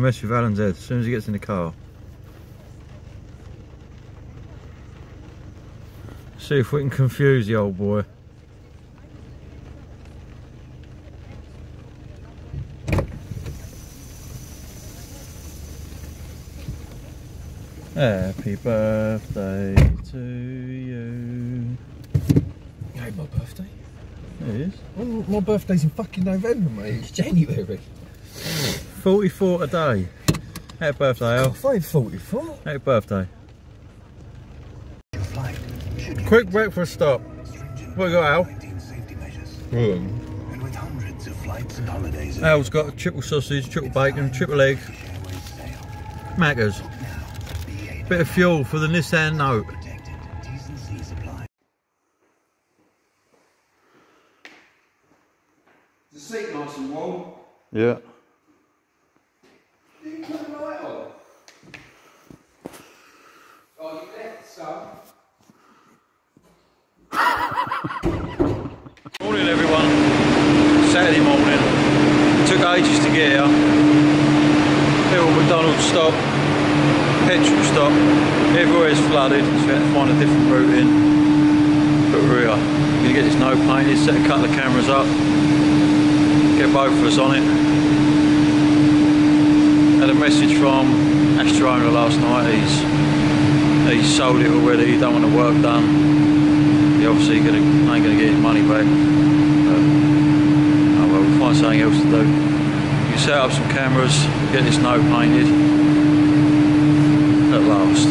mess with Alan's head as soon as he gets in the car. See if we can confuse the old boy. Happy birthday to you. It ain't my birthday. It is. Oh, my birthday's in fucking November, mate. It's January. 44 a day. Happy birthday, Al. 5:44. Happy birthday. Quick breakfast stop. What you got, Al? Al's got a triple sausage, triple bacon, triple egg. Macca's. Bit of fuel for the Nissan Note. Is the seat nice and warm? Yeah. You can turn the light on. Oh, you left some. Morning everyone. Saturday morning. Took ages to get here. Little McDonald's stop. Petrol stop. Everywhere is flooded, so we had to find a different route in. But we're here. We're going to get this note painted, set a couple of cameras up. Get both of us on it. Had a message from Astro owner last night. He's sold it already. He don't want the work done. He obviously ain't going to get his money back. But, oh well, we'll find something else to do. You set up some cameras, get this note painted at last.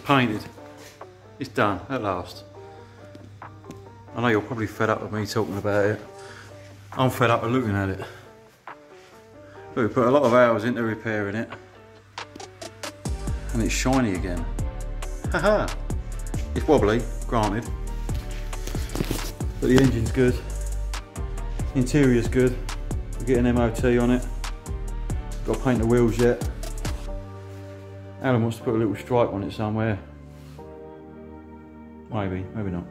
Painted. It's done at last. I know you're probably fed up with me talking about it. I'm fed up with looking at it. Look, we put a lot of hours into repairing it and it's shiny again. Haha! It's wobbly, granted, but the engine's good. The interior's good. We're getting MOT on it. Got to paint the wheels yet. Alan wants to put a little stripe on it somewhere. Maybe, maybe not.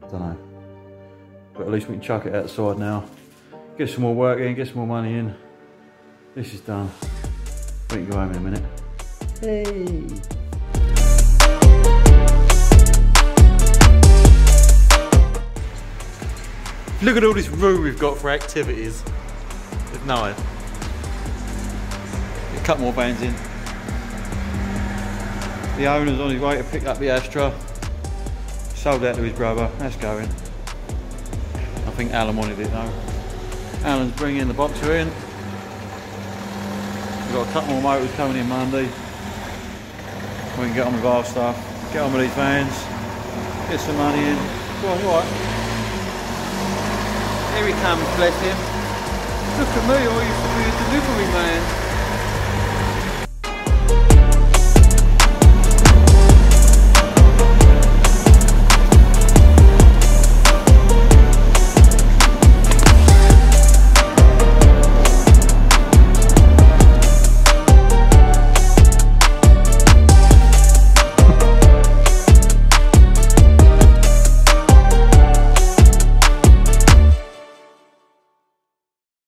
Don't know. But at least we can chuck it outside now. Get some more work in, get some more money in. This is done. We can go home in a minute. Hey! Look at all this room we've got for activities. It's nice. a couple more vans in. The owner's on his way to pick up the Astra. Sold that to his brother, that's going. I think Alan wanted it though. Alan's bringing the boxer in. We've got a couple more motors coming in Monday. We can get on with our stuff, get on with these vans, get some money in. Go on, you alright? Here he comes, bless him. Look at me, I used to be a delivery man.